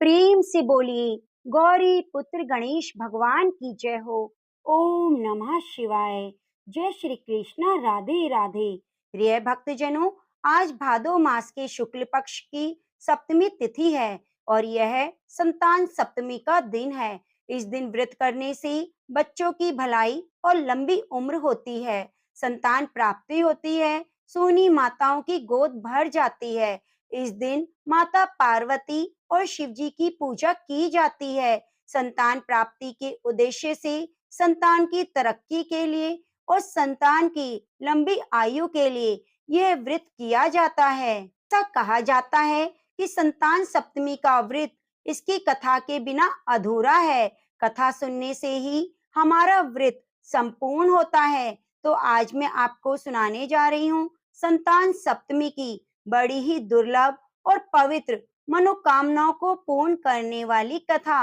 प्रेम से बोलिए गौरी पुत्र गणेश भगवान की जय हो। ओम नमः शिवाय। जय श्री कृष्ण। राधे राधे। प्रिय भक्तजनों, आज भादो मास के शुक्ल पक्ष की सप्तमी तिथि है और यह संतान सप्तमी का दिन है। इस दिन व्रत करने से बच्चों की भलाई और लंबी उम्र होती है, संतान प्राप्ति होती है, सोनी माताओं की गोद भर जाती है। इस दिन माता पार्वती और शिव जी की पूजा की जाती है। संतान प्राप्ति के उद्देश्य से, संतान की तरक्की के लिए और संतान की लंबी आयु के लिए यह व्रत किया जाता है। ऐसा कहा जाता है कि संतान सप्तमी का व्रत इसकी कथा के बिना अधूरा है। कथा सुनने से ही हमारा व्रत संपूर्ण होता है। तो आज मैं आपको सुनाने जा रही हूँ संतान सप्तमी की बड़ी ही दुर्लभ और पवित्र मनोकामनाओं को पूर्ण करने वाली कथा।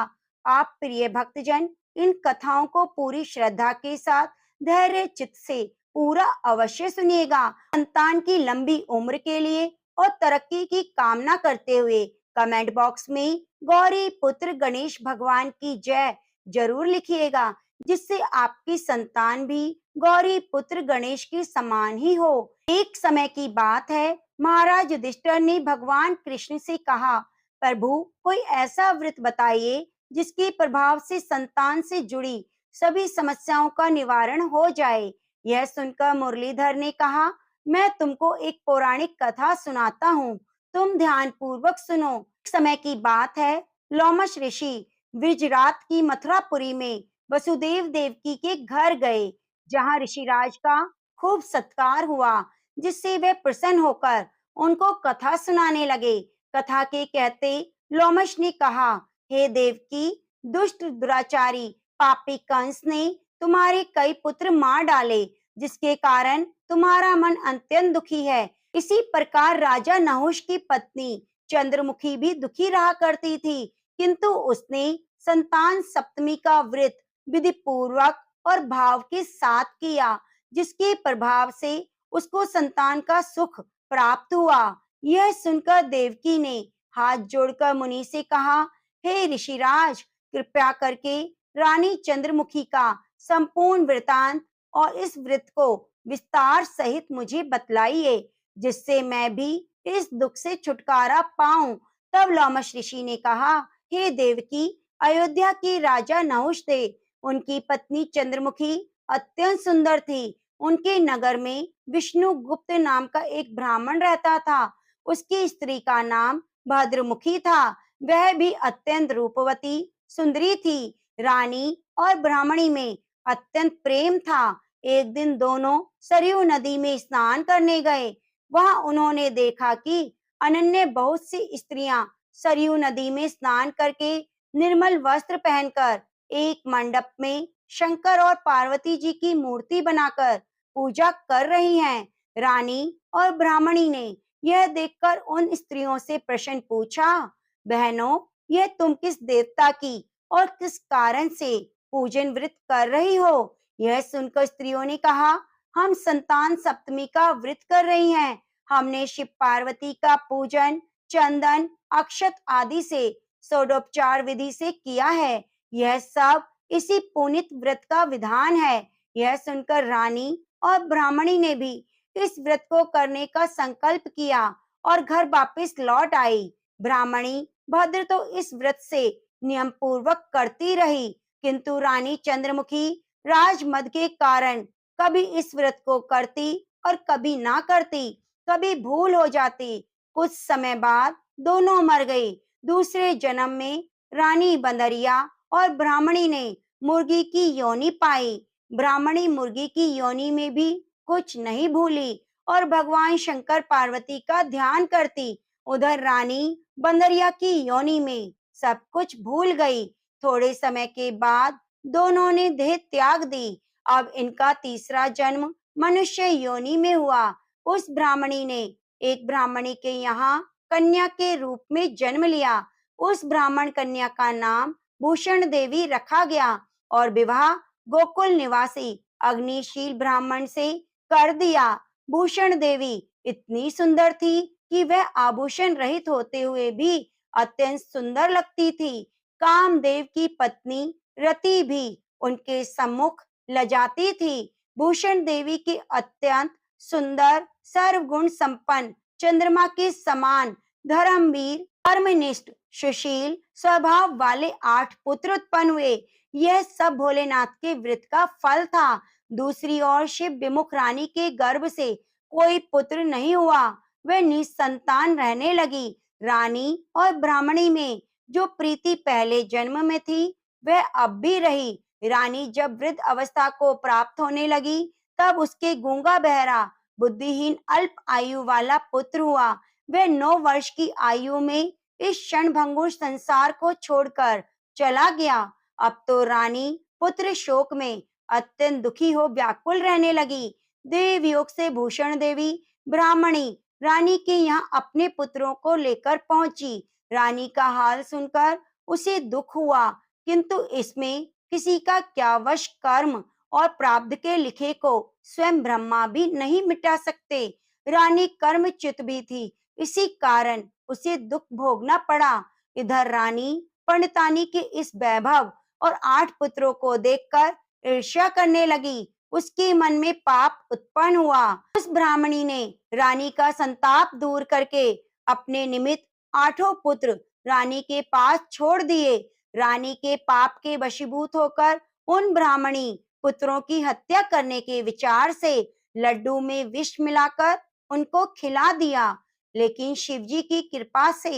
आप प्रिय भक्तजन इन कथाओं को पूरी श्रद्धा के साथ धैर्य चित्त से पूरा अवश्य सुनिएगा। संतान की लंबी उम्र के लिए और तरक्की की कामना करते हुए कमेंट बॉक्स में गौरी पुत्र गणेश भगवान की जय जरूर लिखिएगा, जिससे आपकी संतान भी गौरी पुत्र गणेश के समान ही हो। एक समय की बात है, महाराज युधिष्ठिर ने भगवान कृष्ण से कहा, प्रभु कोई ऐसा व्रत बताइए जिसके प्रभाव से संतान से जुड़ी सभी समस्याओं का निवारण हो जाए। यह सुनकर मुरलीधर ने कहा, मैं तुमको एक पौराणिक कथा सुनाता हूँ, तुम ध्यान पूर्वक सुनो। एक समय की बात है, लोमश ऋषि ब्रिजरात की मथुरापुरी में वसुदेव देवकी के घर गए, जहाँ ऋषिराज का खूब सत्कार हुआ, जिससे वे प्रसन्न होकर उनको कथा सुनाने लगे। कथा के कहते लोमश ने कहा, हे देवकी, दुष्ट दुराचारी पापी कंस ने तुम्हारे कई पुत्र मार डाले, जिसके कारण तुम्हारा मन अत्यंत दुखी है। इसी प्रकार राजा नहुष की पत्नी चंद्रमुखी भी दुखी रहा करती थी, किंतु उसने संतान सप्तमी का व्रत विधि पूर्वक और भाव के साथ किया, जिसके प्रभाव से उसको संतान का सुख प्राप्त हुआ। यह सुनकर देवकी ने हाथ जोड़कर मुनि से कहा, हे ऋषिराज, कृपया करके रानी चंद्रमुखी का संपूर्ण वृतांत और इस व्रत को विस्तार सहित मुझे बतलाइए, जिससे मैं भी इस दुख से छुटकारा पाऊं। तब लोमश ऋषि ने कहा, हे देवकी, अयोध्या के राजा नहुष थे, उनकी पत्नी चंद्रमुखी अत्यंत सुंदर थी। उनके नगर में विष्णु गुप्त नाम का एक ब्राह्मण रहता था। उसकी स्त्री का नाम भद्रमुखी था। वह भी अत्यंत रूपवती सुंदरी थी। रानी और ब्राह्मणी में अत्यंत प्रेम था। एक दिन दोनों सरयू नदी में स्नान करने गए। वहां उन्होंने देखा कि अनन्य बहुत सी स्त्रियां सरयू नदी में स्नान करके निर्मल वस्त्र पहनकर एक मंडप में शंकर और पार्वती जी की मूर्ति बनाकर पूजा कर रही हैं। रानी और ब्राह्मणी ने यह देखकर उन स्त्रियों से प्रश्न पूछा, बहनों, यह तुम किस देवता की और किस कारण से पूजन व्रत कर रही हो? यह सुनकर स्त्रियों ने कहा, हम संतान सप्तमी का व्रत कर रही हैं। हमने शिव पार्वती का पूजन चंदन अक्षत आदि से षोडोपचार विधि से किया है। यह सब इसी पुनित व्रत का विधान है। यह सुनकर रानी और ब्राह्मणी ने भी इस व्रत को करने का संकल्प किया और घर वापस लौट आई। ब्राह्मणी भद्र तो इस व्रत से नियम पूर्वक करती रही, किंतु रानी चंद्रमुखी राजमद के कारण कभी इस व्रत को करती और कभी ना करती, कभी भूल हो जाती। कुछ समय बाद दोनों मर गई। दूसरे जन्म में रानी बंदरिया और ब्राह्मणी ने मुर्गी की योनि पाई। ब्राह्मणी मुर्गी की योनि में भी कुछ नहीं भूली और भगवान शंकर पार्वती का ध्यान करती। उधर रानी बंदरिया की योनि में सब कुछ भूल गई। थोड़े समय के बाद दोनों ने देह त्याग दी। अब इनका तीसरा जन्म मनुष्य योनि में हुआ। उस ब्राह्मणी ने एक ब्राह्मणी के यहाँ कन्या के रूप में जन्म लिया। उस ब्राह्मण कन्या का नाम भूषण देवी रखा गया और विवाह गोकुल निवासी अग्निशील ब्राह्मण से कर दिया। भूषण देवी इतनी सुंदर थी कि वह आभूषण रहित होते हुए भी अत्यंत सुंदर लगती थी। कामदेव की पत्नी रति भी उनके सम्मुख लजाती थी। भूषण देवी की अत्यंत सुंदर, सर्वगुण संपन्न, चंद्रमा के समान, धर्मवीर, कर्मनिष्ठ, सुशील स्वभाव वाले 8 पुत्र उत्पन्न हुए। यह सब भोलेनाथ के व्रत का फल था। दूसरी ओर शिव विमुख रानी के गर्भ से कोई पुत्र नहीं हुआ। वह निसंतान रहने लगी। रानी और ब्राह्मणी में जो प्रीति पहले जन्म में थी, वह अब भी रही। रानी जब वृद्ध अवस्था को प्राप्त होने लगी, तब उसके गूंगा बहरा बुद्धिहीन अल्प आयु वाला पुत्र हुआ। वह 9 वर्ष की आयु में इस क्षणभंगुर संसार को छोड़कर चला गया। अब तो रानी पुत्र शोक में अत्यंत दुखी हो व्याकुल रहने लगी। देवयोग से भूषण देवी ब्राह्मणी रानी के यहाँ अपने पुत्रों को लेकर पहुंची। रानी का हाल सुनकर उसे दुख हुआ, किंतु इसमें किसी का क्या वश, कर्म और प्रारब्ध के लिखे को स्वयं ब्रह्मा भी नहीं मिटा सकते। रानी कर्मच्युत भी थी, इसी कारण उसे दुख भोगना पड़ा। इधर रानी पंडितानी के इस वैभव और 8 पुत्रों को देखकर ईर्ष्या करने लगी। उसके मन में पाप उत्पन्न हुआ। उस ब्राह्मणी ने रानी का संताप दूर करके अपने निमित्त 8 पुत्र रानी के पास छोड़ दिए। रानी के पाप के वशीभूत होकर उन ब्राह्मणी पुत्रों की हत्या करने के विचार से लड्डू में विष मिलाकर उनको खिला दिया। लेकिन शिवजी की कृपा से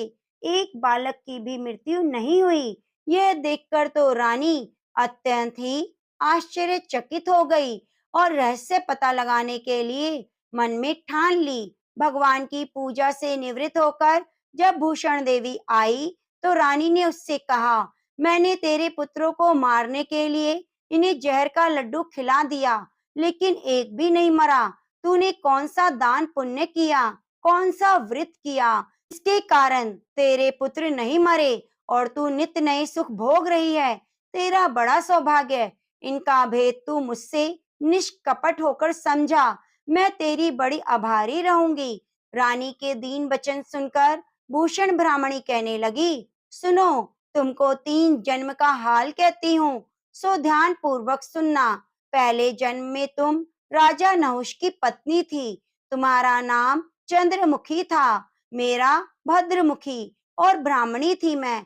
एक बालक की भी मृत्यु नहीं हुई। यह देखकर तो रानी अत्यंत ही आश्चर्यचकित हो गई और रहस्य पता लगाने के लिए मन में ठान ली। भगवान की पूजा से निवृत्त होकर जब भूषण देवी आई, तो रानी ने उससे कहा, मैंने तेरे पुत्रों को मारने के लिए इन्हें जहर का लड्डू खिला दिया, लेकिन एक भी नहीं मरा। तूने कौन सा दान पुण्य किया, कौन सा व्रत किया, इसके कारण तेरे पुत्र नहीं मरे और तू नित्य नए सुख भोग रही है। तेरा बड़ा सौभाग्य है। इनका भेद तू मुझसे निष्कपट होकर समझा। मैं तेरी बड़ी आभारी रहूंगी। रानी के दीन वचन सुनकर भूषण ब्राह्मणी कहने लगी, सुनो, तुमको 3 जन्म का हाल कहती हूँ, सो ध्यान पूर्वक सुनना। पहले जन्म में तुम राजा नहुष की पत्नी थी। तुम्हारा नाम चंद्रमुखी था, मेरा भद्रमुखी, और ब्राह्मणी थी मैं।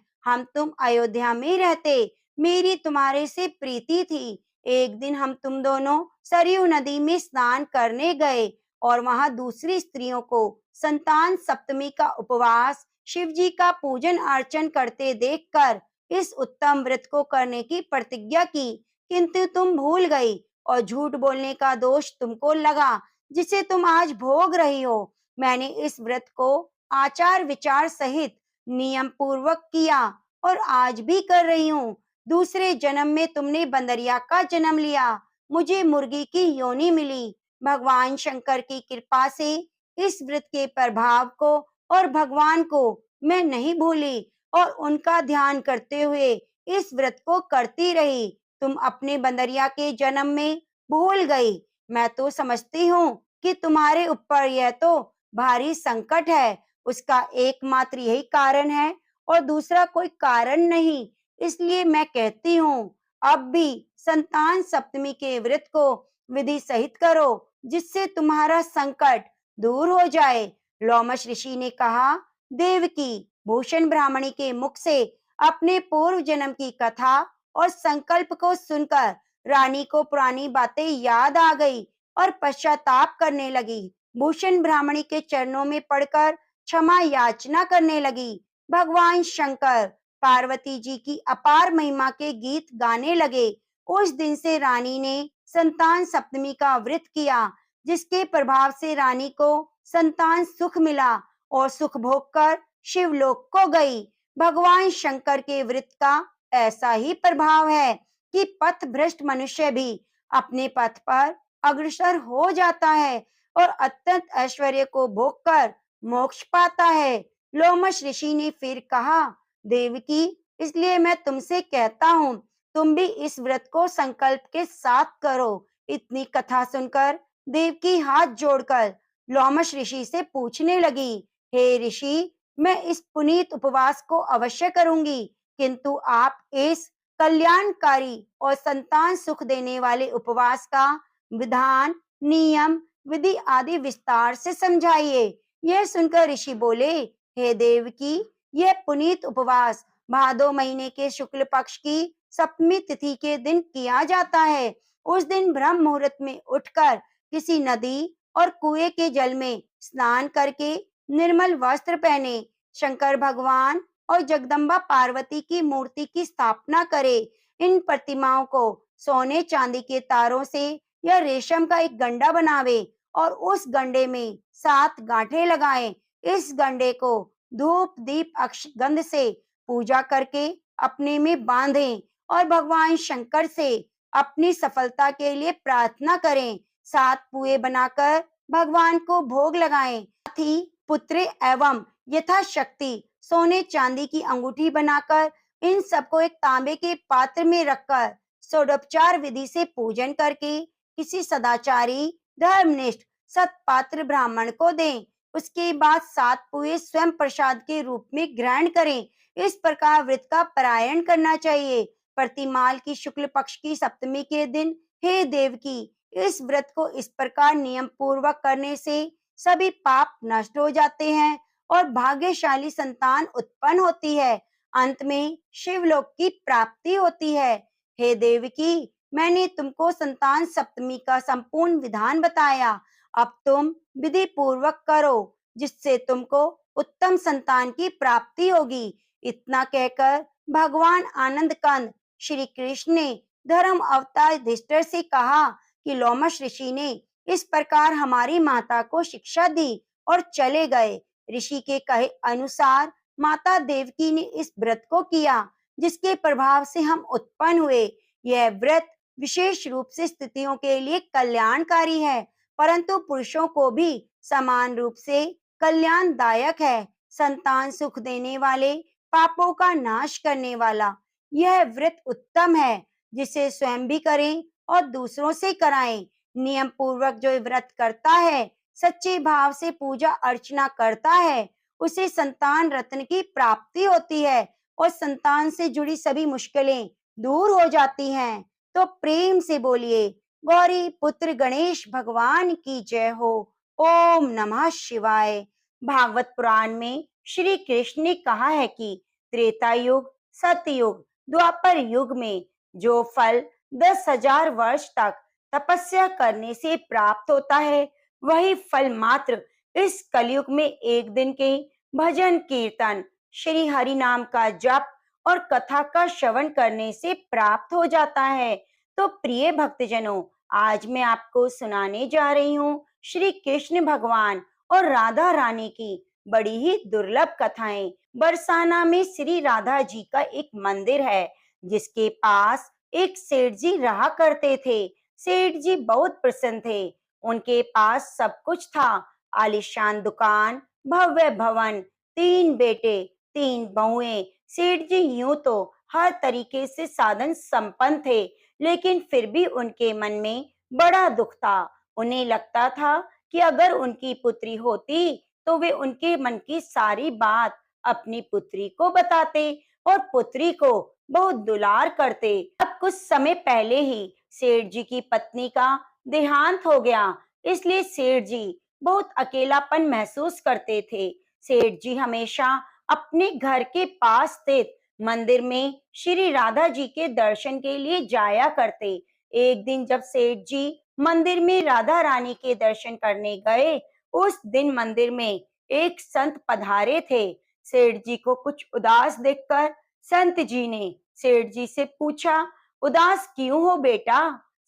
तुम अयोध्या में रहते। मेरी तुम्हारे से प्रीति थी। एक दिन हम तुम दोनों सरयू नदी में स्नान करने गए और वहां दूसरी स्त्रियों को संतान सप्तमी का उपवास, शिवजी का पूजन अर्चन करते देखकर इस उत्तम व्रत को करने की प्रतिज्ञा की, किंतु तुम भूल गई और झूठ बोलने का दोष तुमको लगा, जिसे तुम आज भोग रही हो। मैंने इस व्रत को आचार विचार सहित नियम पूर्वक किया और आज भी कर रही हूँ। दूसरे जन्म में तुमने बंदरिया का जन्म लिया, मुझे मुर्गी की योनि मिली। भगवान शंकर की कृपा से इस व्रत के प्रभाव को और भगवान को मैं नहीं भूली और उनका ध्यान करते हुए इस व्रत को करती रही। तुम अपने बंदरिया के जन्म में भूल गई। मैं तो समझती हूँ कि तुम्हारे ऊपर यह तो भारी संकट है, उसका एकमात्र यही कारण है और दूसरा कोई कारण नहीं। इसलिए मैं कहती हूँ, अब भी संतान सप्तमी के व्रत को विधि सहित करो, जिससे तुम्हारा संकट दूर हो जाए। लोमश ऋषि ने कहा, देवकी, भूषण ब्राह्मणी के मुख से अपने पूर्व जन्म की कथा और संकल्प को सुनकर रानी को पुरानी बातें याद आ गई और पश्चाताप करने लगी। भूषण ब्राह्मणी के चरणों में पड़कर क्षमा याचना करने लगी। भगवान शंकर पार्वती जी की अपार महिमा के गीत गाने लगे। उस दिन से रानी ने संतान सप्तमी का व्रत किया, जिसके प्रभाव से रानी को संतान सुख मिला और सुख भोग कर शिवलोक को गई। भगवान शंकर के व्रत का ऐसा ही प्रभाव है कि पथ भ्रष्ट मनुष्य भी अपने पथ पर अग्रसर हो जाता है और अत्यंत ऐश्वर्य को भोग कर मोक्ष पाता है। लोमश ऋषि ने फिर कहा, देवकी, इसलिए मैं तुमसे कहता हूँ, तुम भी इस व्रत को संकल्प के साथ करो। इतनी कथा सुनकर देवकी हाथ जोड़कर लोमश ऋषि से पूछने लगी, हे ऋषि, मैं इस पुनीत उपवास को अवश्य करूंगी, किंतु आप इस कल्याणकारी और संतान सुख देने वाले उपवास का विधान, नियम, विधि आदि विस्तार से समझाइए। यह सुनकर ऋषि बोले, हे देवकी, यह पुनीत उपवास भादो महीने के शुक्ल पक्ष की सप्तमी तिथि के दिन किया जाता है। उस दिन ब्रह्म मुहूर्त में उठकर किसी नदी और कुएं के जल में स्नान करके निर्मल वस्त्र पहने शंकर भगवान और जगदम्बा पार्वती की मूर्ति की स्थापना करे। इन प्रतिमाओं को सोने चांदी के तारों से या रेशम का एक गंडा बनावे और उस गंडे में 7 गांठें लगाए। इस गंडे को धूप दीप अक्षगंध से पूजा करके अपने में बांधें और भगवान शंकर से अपनी सफलता के लिए प्रार्थना करें। 7 पुए बनाकर भगवान को भोग लगाएं। साथ ही पुत्रे एवं यथाशक्ति सोने चांदी की अंगूठी बनाकर इन सबको एक तांबे के पात्र में रखकर षोडोपचार विधि से पूजन करके किसी सदाचारी धर्मनिष्ठ सत्पात्र ब्राह्मण को दें। उसके बाद 7 पुए स्वयं प्रसाद के रूप में ग्रहण करें। इस प्रकार व्रत का पारायण करना चाहिए। प्रतिमाल की शुक्ल पक्ष की सप्तमी के दिन हे देवकी, इस व्रत को इस प्रकार नियम पूर्वक करने से सभी पाप नष्ट हो जाते हैं और भाग्यशाली संतान उत्पन्न होती है। अंत में शिवलोक की प्राप्ति होती है। हे देवकी, मैंने तुमको संतान सप्तमी का संपूर्ण विधान बताया। अब तुम विधि पूर्वक करो, जिससे तुमको उत्तम संतान की प्राप्ति होगी। इतना कहकर भगवान आनंद कंद श्री कृष्ण ने धर्म अवतार युधिष्ठिर से कहा कि लोमश ऋषि ने इस प्रकार हमारी माता को शिक्षा दी और चले गए। ऋषि के कहे अनुसार माता देवकी ने इस व्रत को किया, जिसके प्रभाव से हम उत्पन्न हुए। यह व्रत विशेष रूप से स्त्रियों के लिए कल्याणकारी है, परंतु पुरुषों को भी समान रूप से कल्याणदायक है। संतान सुख देने वाले, पापों का नाश करने वाला यह व्रत उत्तम है, जिसे स्वयं भी करें और दूसरों से कराएं। नियम पूर्वक जो व्रत करता है, सच्चे भाव से पूजा अर्चना करता है, उसे संतान रत्न की प्राप्ति होती है और संतान से जुड़ी सभी मुश्किलें दूर हो जाती हैं। तो प्रेम से बोलिए, गौरी पुत्र गणेश भगवान की जय हो। ओम नमः शिवाय। भागवत पुराण में श्री कृष्ण ने कहा है कि त्रेता युग, सतयुग, द्वापर युग में जो फल 10,000 वर्ष तक तपस्या करने से प्राप्त होता है, वही फल मात्र इस कलयुग में एक दिन के भजन कीर्तन, श्री हरि नाम का जप और कथा का श्रवण करने से प्राप्त हो जाता है। तो प्रिय भक्तजनों, आज मैं आपको सुनाने जा रही हूँ श्री कृष्ण भगवान और राधा रानी की बड़ी ही दुर्लभ कथाएं। बरसाना में श्री राधा जी का एक मंदिर है, जिसके पास एक सेठ जी रहा करते थे। सेठ जी बहुत प्रसन्न थे। उनके पास सब कुछ था, आलीशान दुकान, भव्य भवन, 3 बेटे, 3 बहुएं। सेठ जी यूं तो हर तरीके से साधन संपन्न थे, लेकिन फिर भी उनके मन में बड़ा दुख था। उन्हें लगता था कि अगर उनकी पुत्री होती तो वे उनके मन की सारी बात अपनी पुत्री को बताते और पुत्री को बहुत दुलार करते। अब कुछ समय पहले ही सेठ जी की पत्नी का देहांत हो गया, इसलिए सेठ जी बहुत अकेलापन महसूस करते थे। सेठ जी हमेशा अपने घर के पास स्थित मंदिर में श्री राधा जी के दर्शन के लिए जाया करते। एक दिन जब सेठ जी मंदिर में राधा रानी के दर्शन करने गए, उस दिन मंदिर में एक संत पधारे थे। सेठ जी को कुछ उदास देखकर संत जी ने सेठ जी से पूछा, उदास क्यों हो बेटा?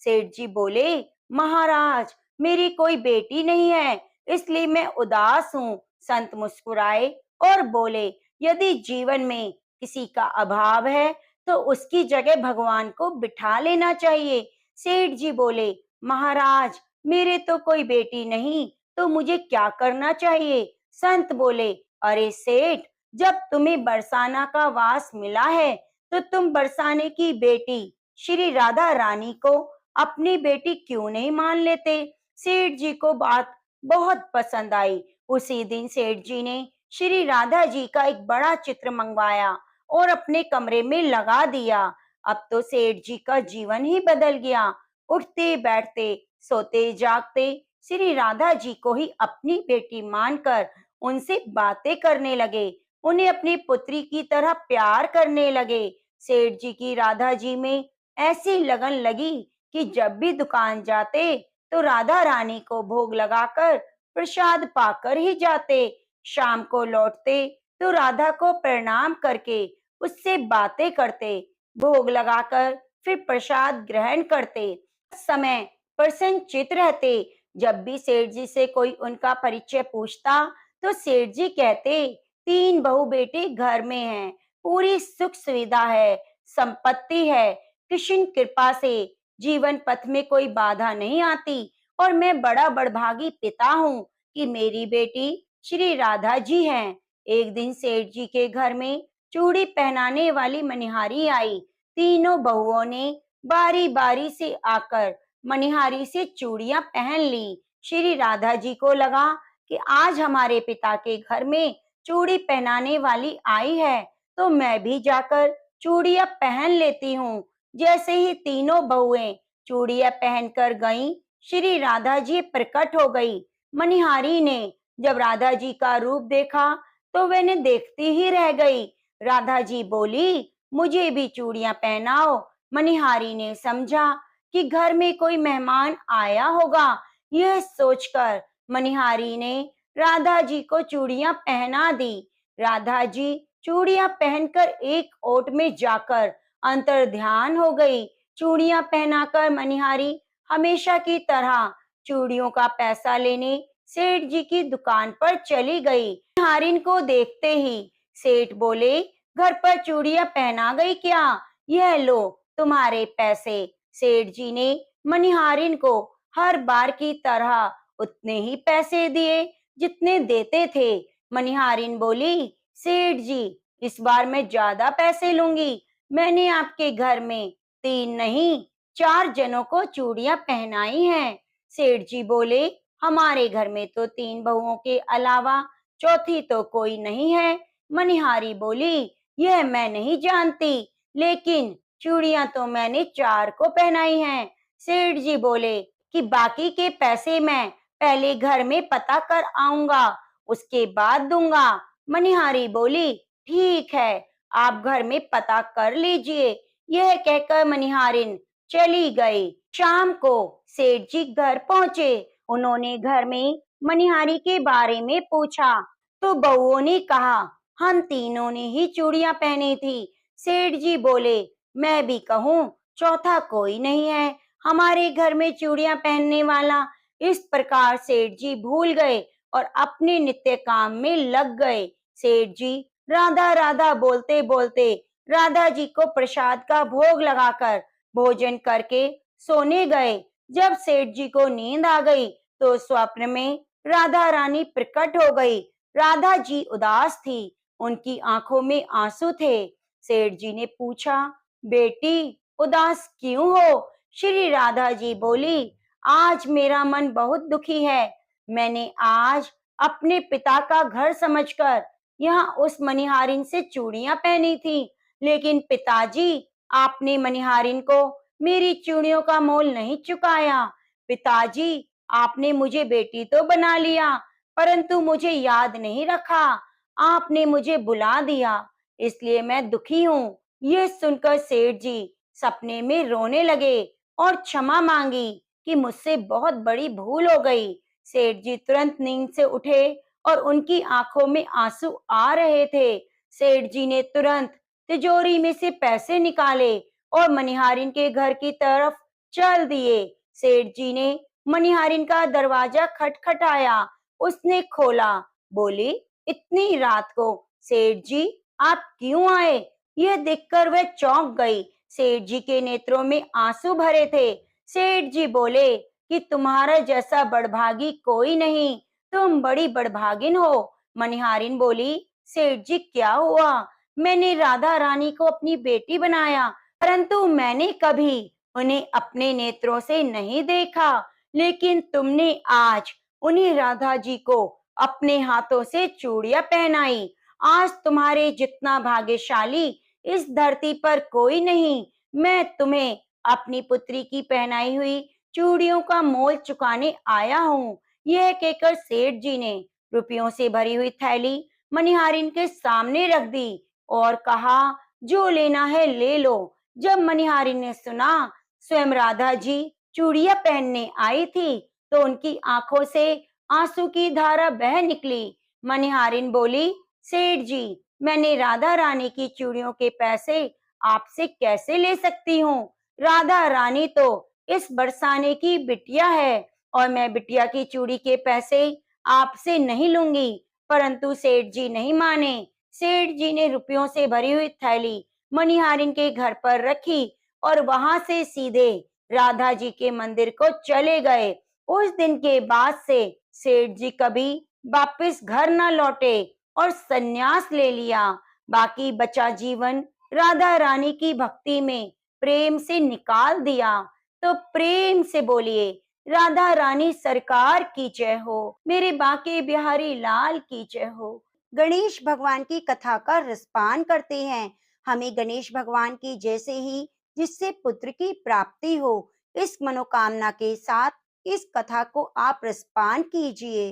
सेठ जी बोले, महाराज, मेरी कोई बेटी नहीं है, इसलिए मैं उदास हूँ। संत मुस्कुराए और बोले, यदि जीवन में किसी का अभाव है तो उसकी जगह भगवान को बिठा लेना चाहिए। सेठ जी बोले, महाराज, मेरे तो कोई बेटी नहीं, तो मुझे क्या करना चाहिए? संत बोले, अरे सेठ, जब तुम्हें बरसाना का वास मिला है, तो तुम बरसाने की बेटी श्री राधा रानी को अपनी बेटी क्यों नहीं मान लेते? सेठ जी को बात बहुत पसंद आई। उसी दिन सेठ जी ने श्री राधा जी का एक बड़ा चित्र मंगवाया और अपने कमरे में लगा दिया। अब तो सेठ जी का जीवन ही बदल गया। उठते बैठते सोते जागते श्री राधा जी को ही अपनी बेटी मानकर उनसे बातें करने लगे, उन्हें अपनी पुत्री की तरह प्यार करने लगे। सेठ जी की राधा जी में ऐसी लगन लगी कि जब भी दुकान जाते तो राधा रानी को भोग लगाकर प्रसाद पाकर ही जाते। शाम को लौटते तो राधा को प्रणाम करके उससे बातें करते, भोग लगाकर फिर प्रसाद ग्रहण करते। समय प्रसन्नचित्त रहते। जब भी सेठ जी से कोई उनका परिचय पूछता तो सेठ जी कहते, 3 बहू बेटे घर में हैं, पूरी सुख सुविधा है, संपत्ति है, कृष्ण कृपा से जीवन पथ में कोई बाधा नहीं आती और मैं बड़ा बड़भागी पिता हूँ कि मेरी बेटी श्री राधा जी हैं। एक दिन सेठ जी के घर में चूड़ी पहनाने वाली मनिहारी आई। तीनों बहुओं ने बारी बारी से आकर मनिहारी से चूड़ियां पहन ली। श्री राधा जी को लगा कि आज हमारे पिता के घर में चूड़ी पहनाने वाली आई है तो मैं भी जाकर चूड़ियां पहन लेती हूँ। जैसे ही तीनों बहुएं चूड़ियां पहनकर गईं, श्री राधा जी प्रकट हो गई। मनिहारी ने जब राधा जी का रूप देखा तो वह देखती ही रह गई। राधा जी बोली, मुझे भी चूड़ियां पहनाओ। मनिहारी ने समझा कि घर में कोई मेहमान आया होगा। यह सोचकर मनिहारी ने राधा जी को चूड़ियां पहना दी। राधा जी चूड़ियां पहनकर एक ओट में जाकर अंतर्ध्यान हो गई। चूड़ियां पहनाकर मनिहारी हमेशा की तरह चूड़ियों का पैसा लेने सेठ जी की दुकान पर चली गई। मनिहारिन को देखते ही सेठ बोले, घर पर चूड़ियां पहना गई क्या? यह लो तुम्हारे पैसे। सेठ जी ने मनिहारिन को हर बार की तरह उतने ही पैसे दिए जितने देते थे। मनिहारिन बोली, सेठ जी इस बार मैं ज्यादा पैसे लूंगी। मैंने आपके घर में 3 नहीं 4 जनों को चूड़ियां पहनाई हैं। सेठ जी बोले, हमारे घर में तो 3 बहुओं के अलावा चौथी तो कोई नहीं है। मनिहारी बोली, यह मैं नहीं जानती, लेकिन चूड़ियां तो मैंने 4 को पहनाई हैं। सेठ जी बोले कि बाकी के पैसे मैं पहले घर में पता कर आऊंगा, उसके बाद दूंगा। मनिहारी बोली, ठीक है, आप घर में पता कर लीजिए। यह कहकर मनिहारिन चली गई। शाम को सेठ जी घर पहुंचे। उन्होंने घर में मनिहारी के बारे में पूछा तो बहुओं ने कहा, हम तीनों ने ही चूड़ियां पहनी थी। सेठ जी बोले, मैं भी कहूँ चौथा कोई नहीं है हमारे घर में चूड़ियां पहनने वाला। इस प्रकार सेठ जी भूल गए और अपने नित्य काम में लग गए। सेठ जी राधा राधा बोलते बोलते राधा जी को प्रसाद का भोग लगाकर भोजन करके सोने गए। जब सेठ जी को नींद आ गई तो स्वप्न में राधा रानी प्रकट हो गई। राधा जी उदास थी, उनकी आंखों में आंसू थे। सेठ जी ने पूछा, बेटी उदास क्यों हो? श्री राधा जी बोली, आज मेरा मन बहुत दुखी है। मैंने आज अपने पिता का घर समझकर यहाँ उस मनिहारिन से चूड़ियां पहनी थी, लेकिन पिताजी आपने मनिहारिन को मेरी चूड़ियों का मोल नहीं चुकाया। पिताजी आपने मुझे बेटी तो बना लिया, परंतु मुझे याद नहीं रखा। आपने मुझे बुला दिया, इसलिए मैं दुखी हूँ। यह सुनकर सेठ जी सपने में रोने लगे और क्षमा मांगी कि मुझसे बहुत बड़ी भूल हो गई। सेठ जी तुरंत नींद से उठे और उनकी आंखों में आंसू आ रहे थे। सेठ जी ने तुरंत तिजोरी में से पैसे निकाले और मनिहारिन के घर की तरफ चल दिए। सेठ जी ने मनिहारिन का दरवाजा खटखटाया। उसने खोला। बोली, इतनी रात को सेठ जी आप क्यों आए? यह देखकर वह चौंक गई। सेठ जी के नेत्रों में आंसू भरे थे। सेठ जी बोले कि तुम्हारा जैसा बड़भागी कोई नहीं, तुम बड़ी बड़भागिन हो। मनिहारिन बोली, सेठ जी क्या हुआ? मैंने राधा रानी को अपनी बेटी बनाया, परंतु मैंने कभी उन्हें अपने नेत्रों से नहीं देखा, लेकिन तुमने आज उन्हें राधा जी को अपने हाथों से चूड़ियां पहनाई। आज तुम्हारे जितना भाग्यशाली इस धरती पर कोई नहीं। मैं तुम्हें अपनी पुत्री की पहनाई हुई चूड़ियों का मोल चुकाने आया हूँ। यह कहकर सेठ जी ने रुपयों से भरी हुई थैली मनिहारिन के सामने रख दी और कहा, जो लेना है ले लो। जब मनिहारिन ने सुना स्वयं राधा जी चूड़ियां पहनने आई थी, तो उनकी आंखों से आंसू की धारा बह निकली। मनिहारिन बोली, सेठ जी, मैंने राधा रानी की चूड़ियों के पैसे आपसे कैसे ले सकती हूँ? राधा रानी तो इस बरसाने की बिटिया है और मैं बिटिया की चूड़ी के पैसे आपसे नहीं लूंगी। परंतु सेठ जी नहीं माने। सेठ जी ने रुपयों से भरी हुई थैली मनिहारिन के घर पर रखी और वहां से सीधे राधा जी के मंदिर को चले गए। उस दिन के बाद से सेठ जी कभी वापस घर न लौटे और संन्यास ले लिया। बाकी बचा जीवन राधा रानी की भक्ति में प्रेम से निकाल दिया। तो प्रेम से बोलिए, राधा रानी सरकार की जय हो, मेरे बाके बिहारी लाल की जय हो। गणेश भगवान की कथा का रसपान करते हैं। हमें गणेश भगवान की जैसे ही जिससे पुत्र की प्राप्ति हो, इस मनोकामना के साथ इस कथा को आप रसपान कीजिए।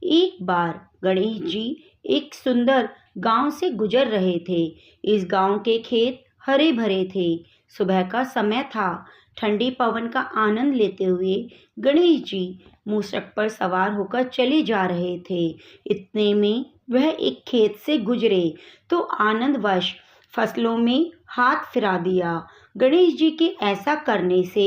एक बार गणेश जी एक सुंदर गांव से गुजर रहे थे। इस गांव के खेत हरे भरे थे। सुबह का समय था। ठंडी पवन का आनंद लेते हुए गणेश जी मूषक पर सवार होकर चले जा रहे थे। इतने में वह एक खेत से गुजरे तो आनंदवश फसलों में हाथ फिरा दिया। गणेश जी के ऐसा करने से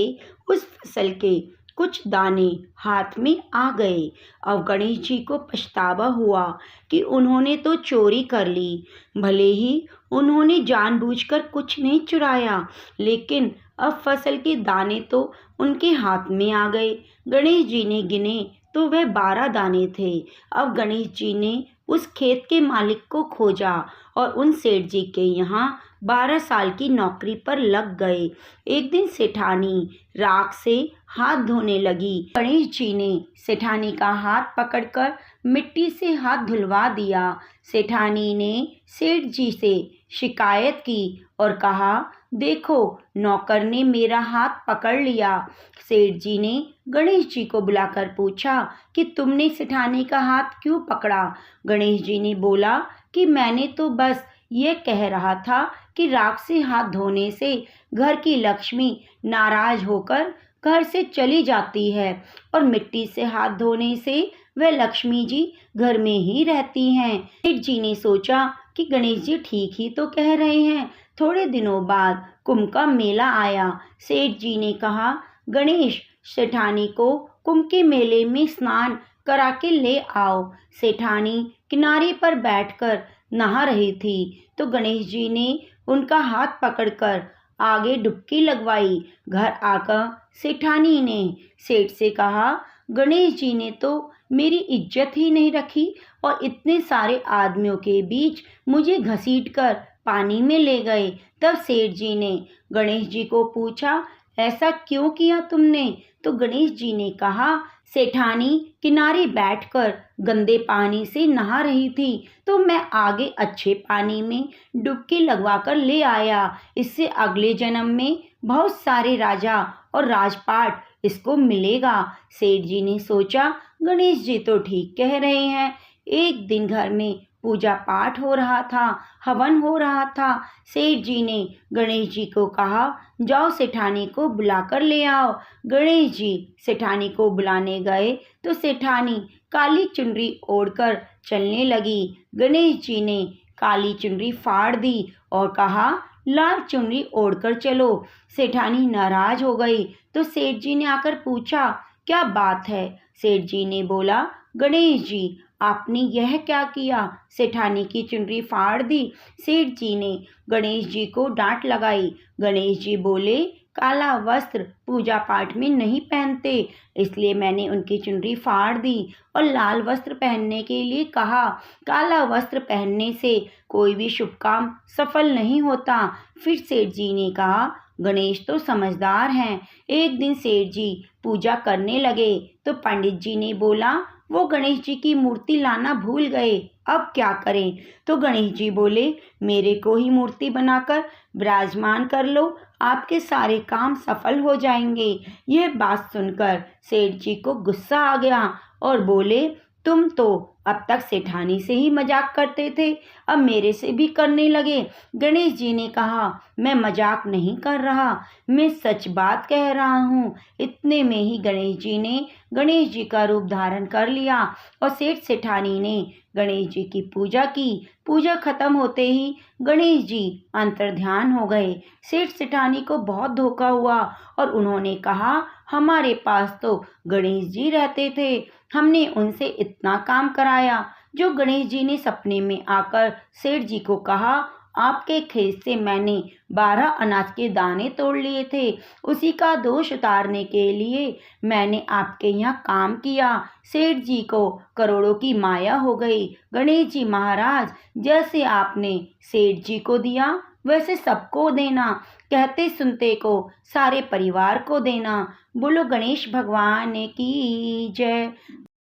उस फसल के कुछ दाने हाथ में आ गए। अब गणेश जी को पछतावा हुआ कि उन्होंने तो चोरी कर ली। भले ही उन्होंने जानबूझकर कुछ नहीं चुराया, लेकिन अब फसल के दाने तो उनके हाथ में आ गए। गणेश जी ने गिने तो वह 12 दाने थे। अब गणेश जी ने उस खेत के मालिक को खोजा और उन सेठ जी के यहाँ 12 साल की नौकरी पर लग गए। एक दिन सेठानी राख से हाथ धोने लगी। गणेश जी ने सेठानी का हाथ पकड़कर मिट्टी से हाथ धुलवा दिया। सेठानी ने सेठ जी से शिकायत की और कहा, देखो, नौकर ने मेरा हाथ पकड़ लिया। सेठ जी ने गणेश जी को बुलाकर पूछा कि तुमने सेठानी का हाथ क्यों पकड़ा? गणेश जी ने बोला कि मैंने तो बस ये कह रहा था कि राख से हाथ धोने से घर की लक्ष्मी नाराज होकर घर से चली जाती है और मिट्टी से हाथ धोने से वह लक्ष्मी जी घर में ही रहती हैं। सेठ जी ने सोचा कि गणेश जी ठीक ही तो कह रहे हैं। थोड़े दिनों बाद कुंभ का मेला आया। सेठ जी ने कहा, गणेश, सेठानी को कुंभ के मेले में स्नान करा के ले आओ। सेठानी किनारे पर बैठकर नहा रही थी तो गणेश जी ने उनका हाथ पकड़कर आगे डुबकी लगवाई। घर आकर सेठानी ने सेठ से कहा, गणेश जी ने तो मेरी इज्जत ही नहीं रखी और इतने सारे आदमियों के बीच मुझे घसीटकर पानी में ले गए। तब सेठ जी ने गणेश जी को पूछा, ऐसा क्यों किया तुमने? तो गणेश जी ने कहा, सेठानी किनारे बैठकर गंदे पानी से नहा रही थी तो मैं आगे अच्छे पानी में डुबकी लगवाकर ले आया। इससे अगले जन्म में बहुत सारे राजा और राजपाट इसको मिलेगा। सेठ जी ने सोचा, गणेश जी तो ठीक कह रहे हैं। एक दिन घर में पूजा पाठ हो रहा था, हवन हो रहा था। सेठ जी ने गणेश जी को कहा, जाओ सेठानी को बुलाकर ले आओ। गणेश जी सेठानी को बुलाने गए तो सेठानी काली चुनरी ओढ़कर चलने लगी। गणेश जी ने काली चुनरी फाड़ दी और कहा, लाल चुनरी ओढ़कर चलो। सेठानी नाराज हो गई तो सेठ जी ने आकर पूछा, क्या बात है? सेठ जी ने बोला, गणेश जी, आपने यह क्या किया? सेठानी की चुनरी फाड़ दी। सेठ जी ने गणेश जी को डांट लगाई। गणेश जी बोले, काला वस्त्र पूजा पाठ में नहीं पहनते, इसलिए मैंने उनकी चुनरी फाड़ दी और लाल वस्त्र पहनने के लिए कहा। काला वस्त्र पहनने से कोई भी शुभ काम सफल नहीं होता। फिर सेठ जी ने कहा, गणेश तो समझदार हैं। एक दिन सेठ जी पूजा करने लगे तो पंडित जी ने बोला, वो गणेश जी की मूर्ति लाना भूल गए, अब क्या करें? तो गणेश जी बोले, मेरे को ही मूर्ति बनाकर विराजमान कर लो, आपके सारे काम सफल हो जाएंगे। यह बात सुनकर सेठ जी को गुस्सा आ गया और बोले, तुम तो अब तक सेठानी से ही मजाक करते थे, अब मेरे से भी करने लगे। गणेश जी ने कहा, मैं मजाक नहीं कर रहा, मैं सच बात कह रहा हूँ। इतने में ही गणेश जी ने गणेश जी का रूप धारण कर लिया और सेठ सेठानी ने गणेश जी की पूजा की। पूजा खत्म होते ही गणेश जी अंतर्ध्यान हो गए। सेठ सेठानी को बहुत धोखा हुआ और उन्होंने कहा, हमारे पास तो गणेश जी रहते थे, हमने उनसे इतना काम कराया। जो गणेश जी ने सपने में आकर सेठ जी को कहा, आपके खेत से मैंने 12 अनाज के दाने तोड़ लिए थे, उसी का दोष उतारने के लिए मैंने आपके यहाँ काम किया। सेठ जी को करोड़ों की माया हो गई। गणेश जी महाराज, जैसे आपने सेठ जी को दिया वैसे सबको देना, कहते सुनते को सारे परिवार को देना। बोलो गणेश भगवान की जय।